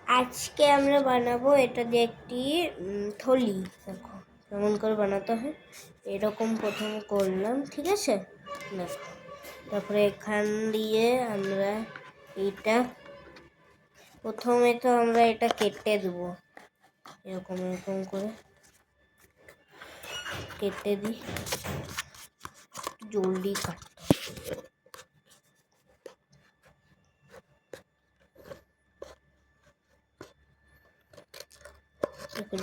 আজকে আমরা বানাবো এটা দিয়ে একটি থলি। দেখো কেমন করে বানাতে হয়। এরকম প্রথম করলাম, ঠিক আছে। দেখো তারপরে এখান দিয়ে আমরা এইটা প্রথমে তো আমরা এটা কেটে দেবো, এরকম এরকম করে কেটে দিই। জলদি কাটতে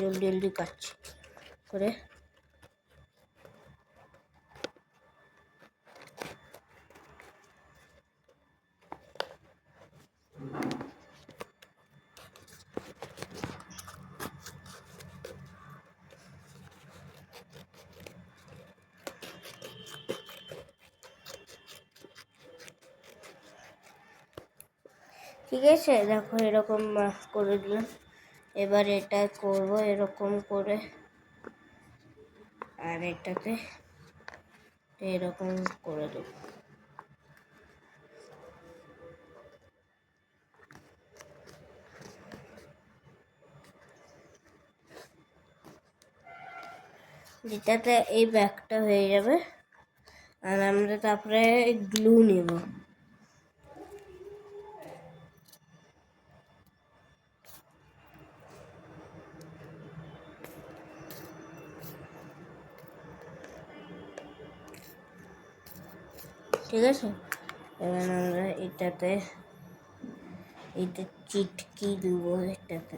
জলদি জলদি কাটছি করে। ঠিক আছে, দেখো এরকম করে দিলাম। এবার এটা করব এরকম করে, আর এটাতে এরকম করে দেব। যেটাতে এই ব্যাগটা হয়ে যাবে। আর আমরা তারপরে গ্লু নেব। ঠিক আছে, এবার আমরা এটাতে এটা চিটকি দেবো এটাতে।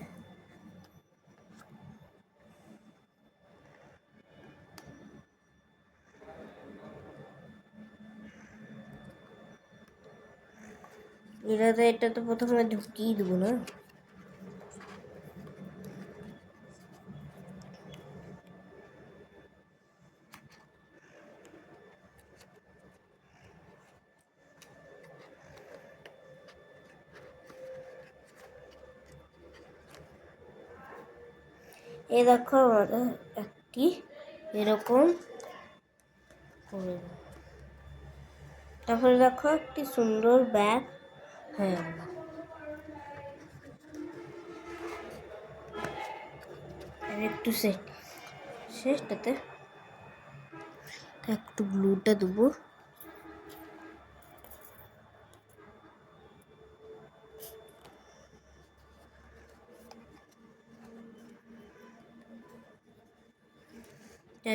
এটাতে প্রথমে ঢুকিয়ে দেবো না। এই দেখো আমাদের একটি এরকম করে দেবো। তারপরে দেখো একটি সুন্দর ব্যাগ হয়ে গেল। আর একটু শেষটাতে একটু গ্লুটা দেবো।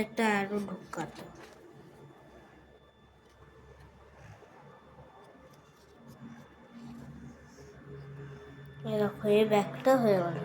এটা আরো ঢুকাতো। দেখো এই ব্যাগটা হয়ে গেল।